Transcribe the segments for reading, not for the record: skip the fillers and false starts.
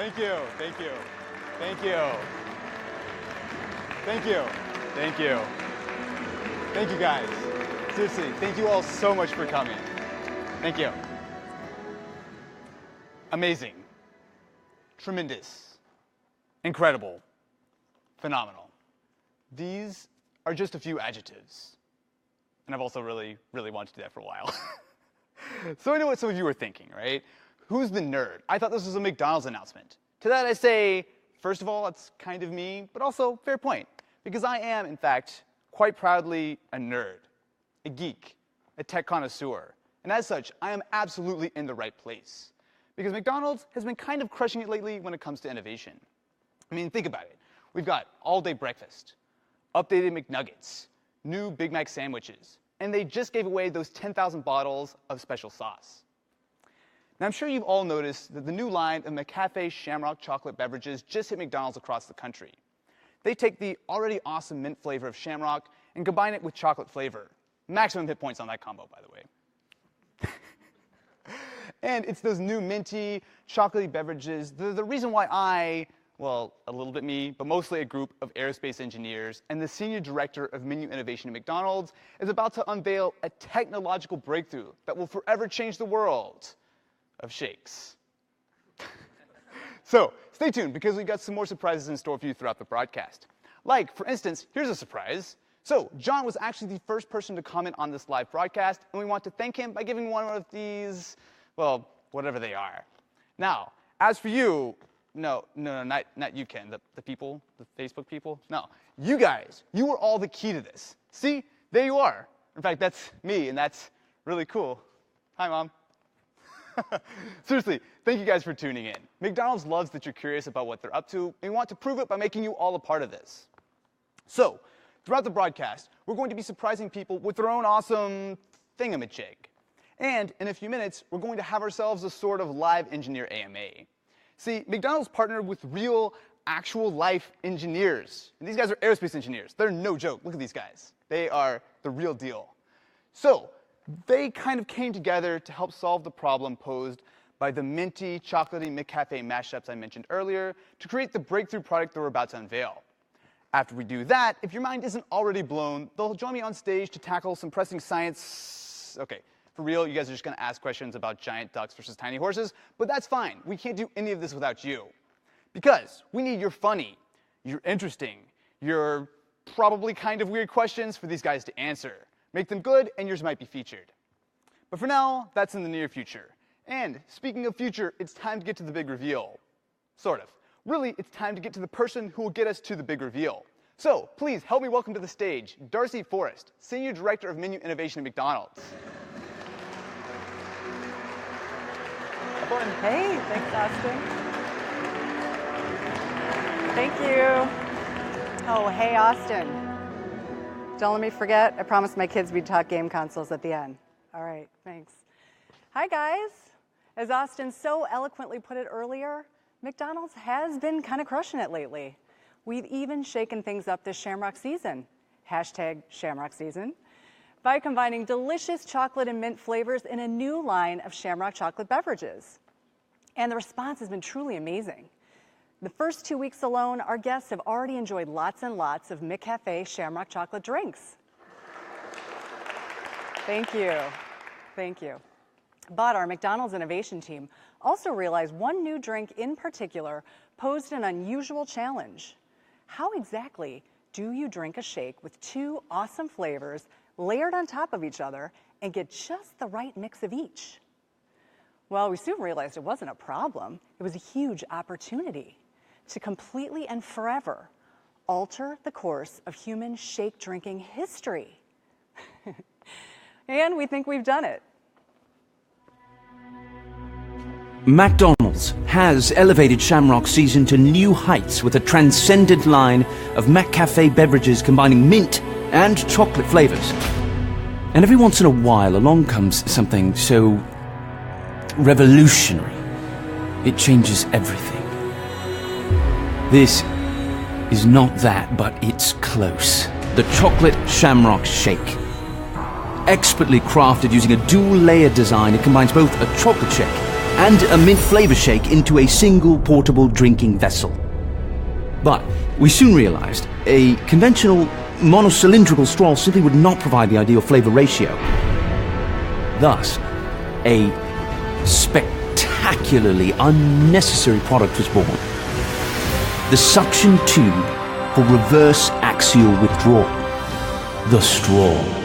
Thank you. Thank you. Thank you. Thank you. Thank you. Thank you, guys. Seriously, thank you all so much for coming. Thank you. Amazing. Tremendous. Incredible. Phenomenal. These are just a few adjectives. And I've also really wanted to do that for a while. So I know what some of you are thinking, right? Who's the nerd? I thought this was a McDonald's announcement. To that I say, first of all, that's kind of me, but also fair point. Because I am, in fact, quite proudly a nerd, a geek, a tech connoisseur. And as such, I am absolutely in the right place. Because McDonald's has been kind of crushing it lately when it comes to innovation. I mean, think about it. We've got all-day breakfast, updated McNuggets, new Big Mac sandwiches, and they just gave away those 10,000 bottles of special sauce. Now, I'm sure you've all noticed that the new line of McCafe Shamrock chocolate beverages just hit McDonald's across the country. They take the already awesome mint flavor of Shamrock and combine it with chocolate flavor. Maximum hit points on that combo, by the way. And it's those new minty, chocolatey beverages. The reason why I, well, a little bit me, but mostly a group of aerospace engineers and the senior director of menu innovation at McDonald's is about to unveil a technological breakthrough that will forever change the world of shakes. So stay tuned, because we've got some more surprises in store for you throughout the broadcast. Like, for instance, here's a surprise. So John was actually the first person to comment on this live broadcast, and we want to thank him by giving one of these, well, whatever they are. Now, as for you, no, not you, Ken, the people, the Facebook people. No, you guys, you are all the key to this. See, there you are. In fact, that's me, and that's really cool. Hi, Mom. Seriously, thank you guys for tuning in. McDonald's loves that you're curious about what they're up to, and we want to prove it by making you all a part of this. So, throughout the broadcast, we're going to be surprising people with their own awesome thingamajig. And in a few minutes, we're going to have ourselves a sort of live engineer AMA. See, McDonald's partnered with real, actual life engineers. And these guys are aerospace engineers. They're no joke. Look at these guys. They are the real deal. So, they kind of came together to help solve the problem posed by the minty, chocolatey McCafe mashups I mentioned earlier to create the breakthrough product that we're about to unveil. After we do that, if your mind isn't already blown, they'll join me on stage to tackle some pressing science. Okay, for real, you guys are just going to ask questions about giant ducks versus tiny horses, but that's fine. We can't do any of this without you. Because we need your funny, your interesting, your probably kind of weird questions for these guys to answer. Make them good, and yours might be featured. But for now, that's in the near future. And speaking of future, it's time to get to the big reveal. Sort of. Really, it's time to get to the person who will get us to the big reveal. So, please help me welcome to the stage Darcy Forrest, Senior Director of Menu Innovation at McDonald's. Have fun. Hey, thanks, Austin. Thank you. Oh, hey, Austin. Don't let me forget, I promised my kids we'd talk game consoles at the end. All right, thanks. Hi, guys. As Austin so eloquently put it earlier, McDonald's has been kind of crushing it lately. We've even shaken things up this Shamrock season, #Shamrock season, by combining delicious chocolate and mint flavors in a new line of Shamrock chocolate beverages. And the response has been truly amazing. The first 2 weeks alone, our guests have already enjoyed lots and lots of McCafe Shamrock chocolate drinks. Thank you. Thank you. But our McDonald's innovation team also realized one new drink in particular posed an unusual challenge. How exactly do you drink a shake with two awesome flavors layered on top of each other and get just the right mix of each? Well, we soon realized it wasn't a problem. It was a huge opportunity to completely and forever alter the course of human shake drinking history. And we think we've done it. McDonald's has elevated Shamrock season to new heights with a transcendent line of McCafe beverages combining mint and chocolate flavors. And every once in a while along comes something so revolutionary. It changes everything. This is not that, but it's close. The Chocolate Shamrock Shake. Expertly crafted using a dual-layer design, it combines both a chocolate shake and a mint flavor shake into a single portable drinking vessel. But we soon realized a conventional monocylindrical straw simply would not provide the ideal flavor ratio. Thus, a spectacularly unnecessary product was born. The suction tube for reverse axial withdrawal. The straw.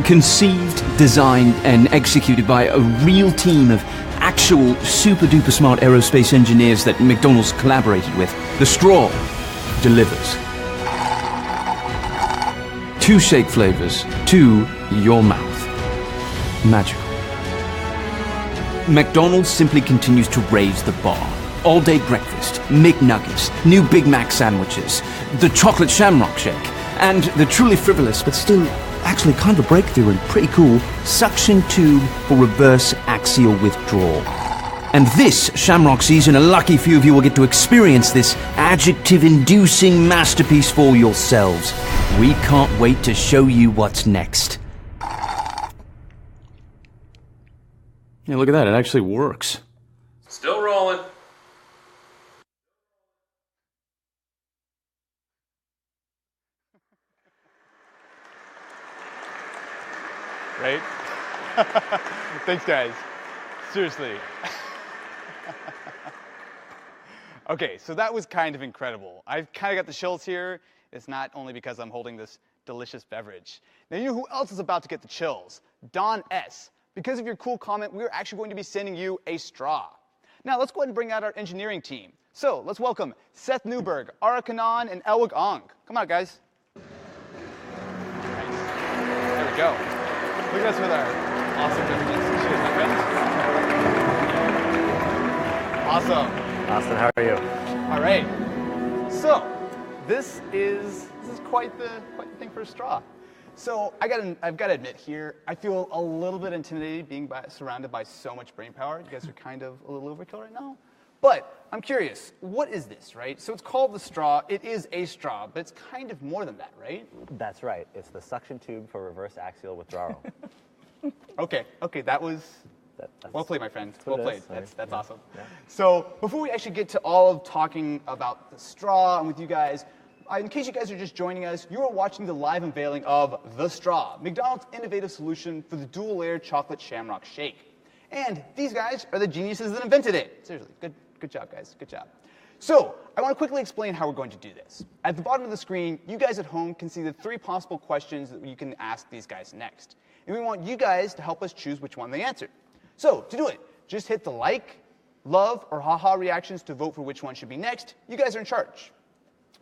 Conceived, designed, and executed by a real team of actual super-duper smart aerospace engineers that McDonald's collaborated with, the straw delivers. 2 shake flavors to your mouth. Magical. McDonald's simply continues to raise the bar. All-day breakfast, McNuggets, new Big Mac sandwiches, the chocolate shamrock shake, and the truly frivolous but still actually kind of a breakthrough and pretty cool suction tube for reverse axial withdrawal. And this Shamrock season, a lucky few of you will get to experience this adjective-inducing masterpiece for yourselves. We can't wait to show you what's next. Yeah, look at that, it actually works. Still rolling. Right? Thanks, guys. Seriously. Okay, so that was kind of incredible. I've kind of got the chills here. It's not only because I'm holding this delicious beverage. Now, you know who else is about to get the chills? Don S. Because of your cool comment, we're actually going to be sending you a straw. Now, let's go ahead and bring out our engineering team. So, let's welcome Seth Newberg, Ara Kanan, and Elwig Ong. Come on, guys. Nice. There we go. Look at us with our awesome beverages. Cheers, my friends. Awesome. Austin, how are you? All right. So, this is quite the thing for a straw. So I've got to admit here, I feel a little bit intimidated being surrounded by so much brain power. You guys are kind of a little overkill right now. But I'm curious, what is this, right? So it's called the straw. It is a straw, but it's kind of more than that, right? That's right. It's the suction tube for reverse axial withdrawal. Okay, that was well played, my friend. Well played. That's yeah. awesome. Yeah. So before we actually get to all of talking about the straw and with you guys, in case you guys are just joining us, you are watching the live unveiling of The Straw, McDonald's innovative solution for the dual-layer chocolate shamrock shake. And these guys are the geniuses that invented it. Seriously, good job, guys. Good job. So I want to quickly explain how we're going to do this. At the bottom of the screen, you guys at home can see the 3 possible questions that you can ask these guys next. And we want you guys to help us choose which one they answer. So to do it, just hit the like, love, or haha reactions to vote for which one should be next. You guys are in charge.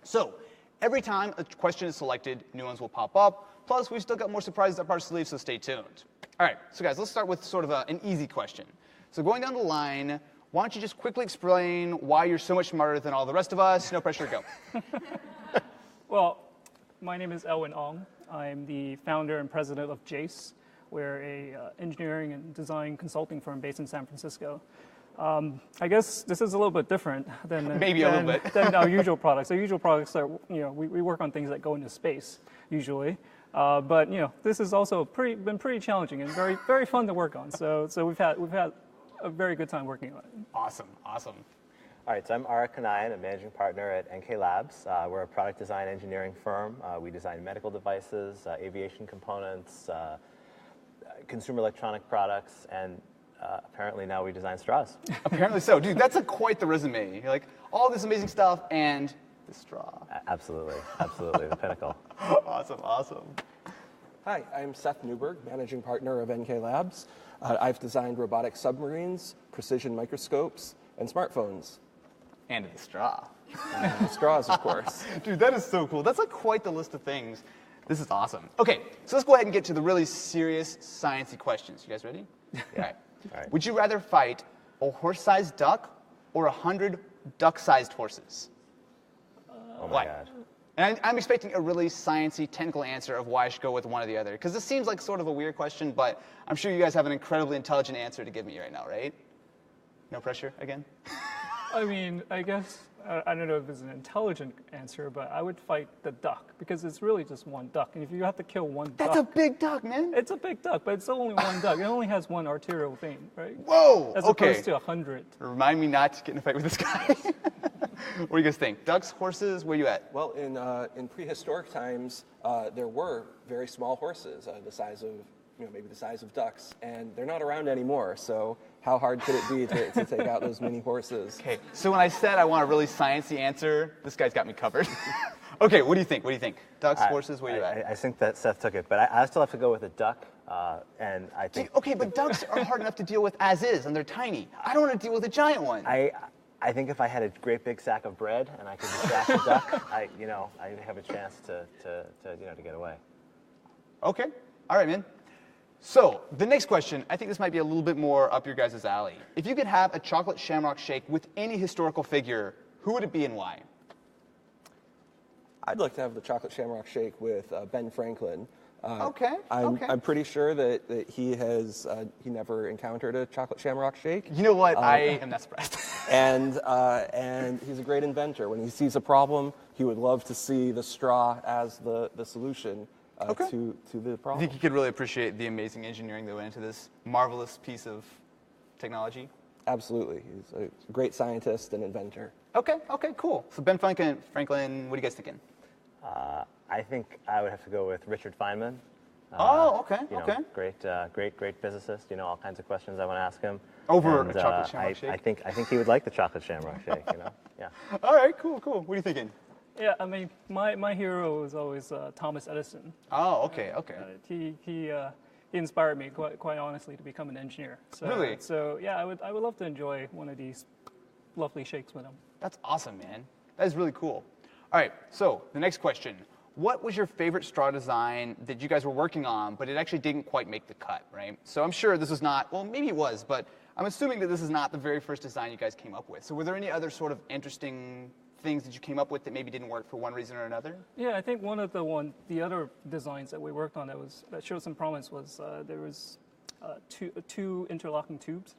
So every time a question is selected, new ones will pop up. Plus, we've still got more surprises up our sleeves, so stay tuned. All right, so guys, let's start with sort of an easy question. So going down the line, why don't you just quickly explain why you're so much smarter than all the rest of us? No pressure, go. Well, my name is Elwin Ong. I'm the founder and president of Jace. We're a engineering and design consulting firm based in San Francisco. I guess this is a little bit different than our usual products. Our usual products are, we work on things that go into space usually, but this has also been pretty challenging and very very fun to work on. So we've had a very good time working on it. Awesome. All right, so I'm Ara Kanayan, a managing partner at NK Labs. We're a product design engineering firm. We design medical devices, aviation components, consumer electronic products, and apparently now we design straws. Apparently so. Dude, that's quite the resume. You're like, all this amazing stuff and the straw. Absolutely, the pinnacle. Awesome. Hi, I'm Seth Newberg, managing partner of NK Labs. I've designed robotic submarines, precision microscopes, and smartphones. And the straw. And straws, of course. Dude, that is so cool. That's quite the list of things. This is awesome. Okay, so let's go ahead and get to the really serious, sciencey questions. You guys ready? All right. Would you rather fight a horse-sized duck or 100 duck-sized horses? Oh my God. And I'm expecting a really sciencey, technical answer of why I should go with one or the other. Because this seems like sort of a weird question, but I'm sure you guys have an incredibly intelligent answer to give me right now, right? No pressure again? I mean, I guess I don't know if it's an intelligent answer, but I would fight the duck because it's really just one duck. And if you have to kill one That's a duck, big duck, man. it's a big duck, but it's only one duck. It only has one arterial vein, right? Whoa. As okay. opposed to 100. Remind me not to get in a fight with this guy. What do you guys think? Ducks, horses, where you at? Well, in prehistoric times, there were very small horses, the size of, maybe the size of ducks, and they're not around anymore. So how hard could it be to take out those mini horses? Okay, so when I said I want a really sciencey answer, this guy's got me covered. Okay, what do you think? What do you think? Ducks, horses, where you at? I think that Seth took it, but I still have to go with a duck, and I think... Okay, but ducks are hard enough to deal with as is, and they're tiny. I don't want to deal with a giant one. I think if I had a great big sack of bread and I could distract the duck, I'd have a chance to get away. Okay, all right, man. So the next question, I think this might be a little bit more up your guys' alley. If you could have a chocolate shamrock shake with any historical figure, who would it be and why? I'd like to have the chocolate shamrock shake with Ben Franklin. Okay. I'm pretty sure that he never encountered a chocolate shamrock shake. You know what? I am not surprised. And he's a great inventor. When he sees a problem, he would love to see the straw as the solution to the I problem. think you could really appreciate the amazing engineering that went into this marvelous piece of technology. Absolutely. He's a great scientist and inventor. Okay, cool. So Ben Franklin, what are you guys thinking? I think I would have to go with Richard Feynman. Great physicist. All kinds of questions I want to ask him. Over a chocolate shamrock shake? I think he would like the chocolate shamrock shake. Yeah. All right, cool. What are you thinking? Yeah, I mean, my hero was always Thomas Edison. Oh, okay. He inspired me quite honestly to become an engineer. So, Really? So yeah, I would love to enjoy one of these lovely shakes with him. That's awesome, man. That is really cool. All right, so the next question. What was your favorite straw design that you guys were working on, but it actually didn't quite make the cut, right? So I'm sure this was not, well, maybe it was, but I'm assuming that this is not the very first design you guys came up with. So were there any other sort of interesting things that you came up with that maybe didn't work for one reason or another? Yeah, I think one of the other designs that we worked on that showed some promise was there was two interlocking tubes.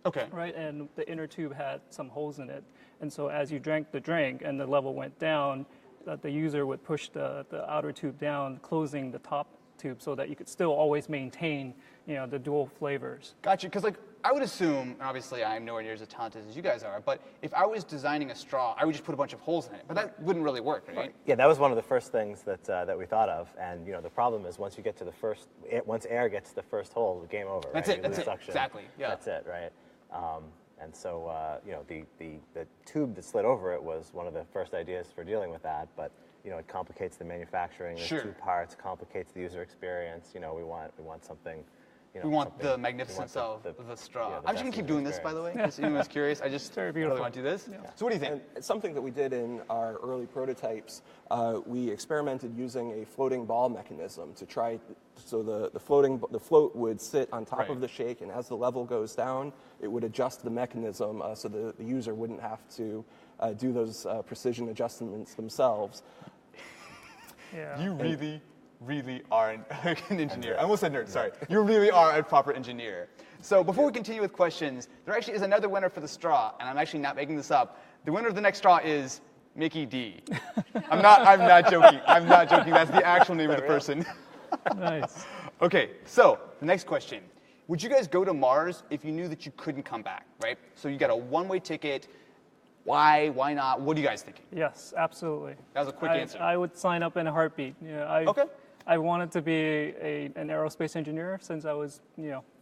Okay. Right, and the inner tube had some holes in it, and so as you drank the drink and the level went down, the user would push the outer tube down, closing the top tube, so that you could still always maintain, the dual flavors. Gotcha, because I would assume, and obviously I'm nowhere near as talented as you guys are, but if I was designing a straw, I would just put a bunch of holes in it, but that wouldn't really work, right? Yeah, that was one of the first things that we thought of, and the problem is once air gets to the first hole, game over. That's right? it. That's it. Suction. Exactly. Yeah. That's it, right? And so the tube that slid over it was one of the first ideas for dealing with that, but it complicates the manufacturing. There's Sure. two parts, complicates the user experience. We want something. We want the magnificence of the straw. Yeah, the I'm just going to keep doing this, by the way, because anyone's curious. I just Very really beautiful. want to do this. Yeah. So what do you think? And something that we did in our early prototypes, we experimented using a floating ball mechanism to try, so the float would sit on top Right. of the shake, and as the level goes down, it would adjust the mechanism so the user wouldn't have to do those precision adjustments themselves. Yeah. You really are an engineer. I almost said nerd, sorry. You really are a proper engineer. So before we continue with questions, there actually is another winner for the straw, and I'm actually not making this up. The winner of the next straw is Mickey D. I'm not joking. I'm not joking. That's the actual name of the person. Nice. Okay, so the next question. Would you guys go to Mars if you knew that you couldn't come back, right? So you got a one-way ticket. Why? Why not? What are you guys thinking? Yes, absolutely. That was a quick answer. I would sign up in a heartbeat. Okay. I wanted to be an aerospace engineer since I was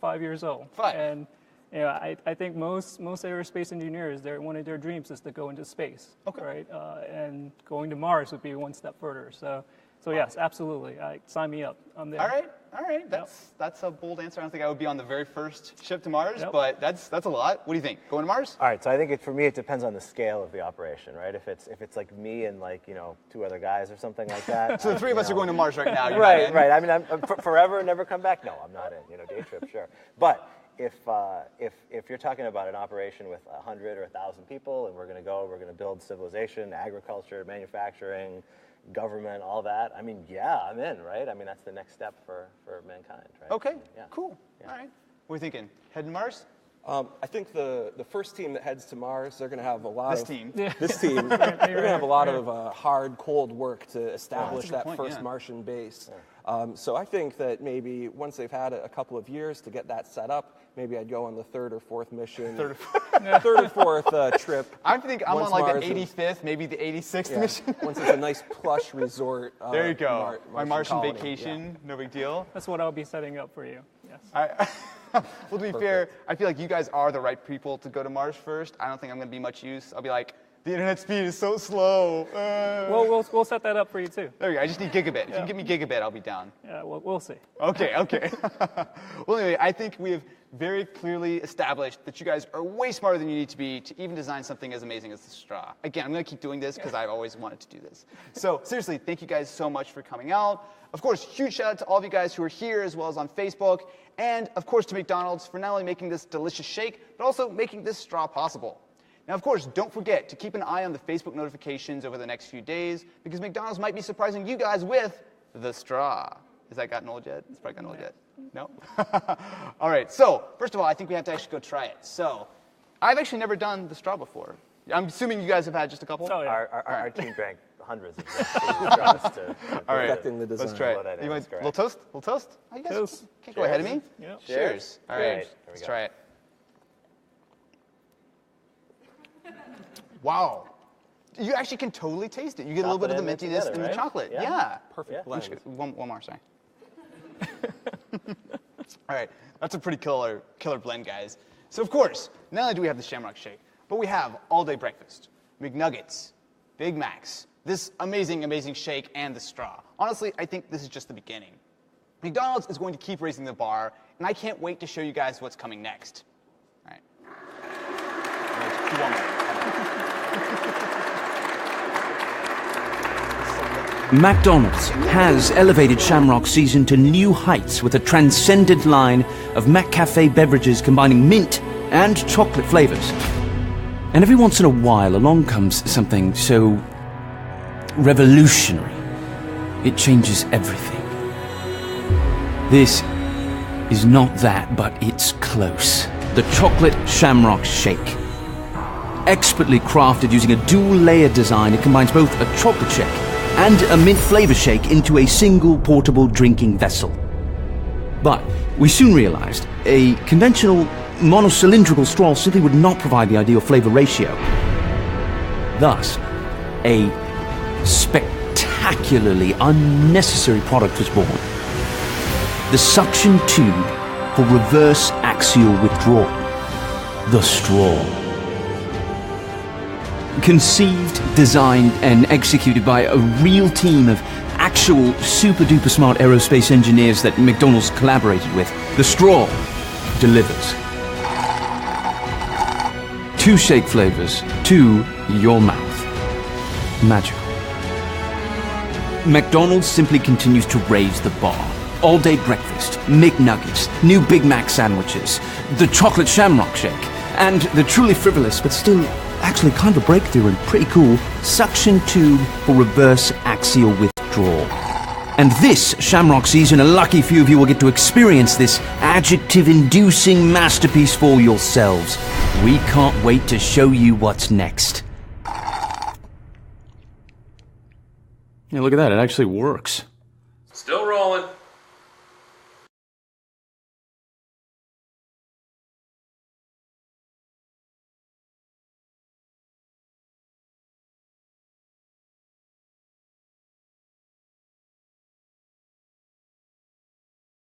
5 years old. 5. And I think most aerospace engineers, one of their dreams is to go into space. Okay. Right. And going to Mars would be one step further. So yes, absolutely. Sign me up. I'm there. All right. That's a bold answer. I don't think I would be on the very first ship to Mars, Yep. but that's a lot. What do you think? Going to Mars? All right, so I think for me it depends on the scale of the operation, right? If it's like me and two other guys or something like that. So the three of us are going to Mars right now. You're Right, not in? right. I mean, I'm forever, never come back. No, I'm not in. Day trip, sure. But if you're talking about an operation with 100 or 1,000 people, and we're going to build civilization, agriculture, manufacturing, government, all that. I mean, yeah, I'm in, right? I mean, that's the next step for mankind, right? Okay, Yeah. cool. Yeah. All right. What are you thinking? Heading Mars? I think the first team that heads to Mars, they're going to have a lot This of team. This team. They're going to have a lot of hard, cold work to establish good that point, first yeah. Martian base. So I think that maybe once they've had a couple of years to get that set up, maybe I'd go on the third or fourth mission, third or fourth trip. I think I'm once on like Mars the is- 85th, maybe the 86th yeah, mission. once it's a nice plush resort. There you go. My Martian colony, vacation, no big deal. That's what I'll be setting up for you. Yes. Well, to be fair, I feel like you guys are the right people to go to Mars first. I don't think I'm going to be much use. I'll be like, the internet speed is so slow. We'll set that up for you too. There you go. I just need gigabit. If you can give me gigabit, I'll be down. Yeah, we'll see. Okay. Well, anyway, I think we have very clearly established that you guys are way smarter than you need to be to even design something as amazing as the straw. Again, I'm going to keep doing this because I've always wanted to do this. So seriously, thank you guys so much for coming out. Of course, huge shout out to all of you guys who are here as well as on Facebook. And of course to McDonald's for not only making this delicious shake, but also making this straw possible. Now, of course, don't forget to keep an eye on the Facebook notifications over the next few days because McDonald's might be surprising you guys with the straw. Has that gotten old yet? It's probably gotten old yet. No? All right, so first of all, I think we have to actually go try it. So I've actually never done the straw before. I'm assuming you guys have had just a couple? Oh, yeah. Our team drank hundreds of straws to All right, Perfecting the design. let's try Well, that it. You is want a correct. little toast? A little toast? Oh, you guys Toast. can't go ahead of me. Yep. Cheers. All right, Great. There we let's go. try it. Wow. You actually can totally taste it. You get a little bit of the Chocolate and mintiness mint in the together, chocolate. right? Yeah. Perfect Yeah. blend. One more, sorry. All right, that's a pretty killer blend, guys. So of course, not only do we have the Shamrock Shake, but we have all-day breakfast, McNuggets, Big Macs, this amazing shake, and the straw. Honestly, I think this is just the beginning. McDonald's is going to keep raising the bar, and I can't wait to show you guys what's coming next. All right. Let's do one more. McDonald's has elevated Shamrock Season to new heights with a transcendent line of McCafe beverages combining mint and chocolate flavors. And every once in a while, along comes something so revolutionary. It changes everything. This is not that, but it's close. The Chocolate Shamrock Shake. Expertly crafted using a dual-layer design, it combines both a chocolate shake and a mint flavor shake into a single portable drinking vessel. But we soon realized a conventional monocylindrical straw simply would not provide the ideal flavor ratio. Thus, a spectacularly unnecessary product was born. The suction tube for reverse axial withdrawal. The straw. Conceived, designed, and executed by a real team of actual super-duper smart aerospace engineers that McDonald's collaborated with, the straw delivers. 2 shake flavors to your mouth. Magical. McDonald's simply continues to raise the bar. All-day breakfast, McNuggets, new Big Mac sandwiches, the chocolate shamrock shake, and the truly frivolous but still actually kind of a breakthrough and pretty cool suction tube for reverse axial withdrawal. And this Shamrock Season, a lucky few of you will get to experience this adjective-inducing masterpiece for yourselves. We can't wait to show you what's next. Yeah, look at that, it actually works.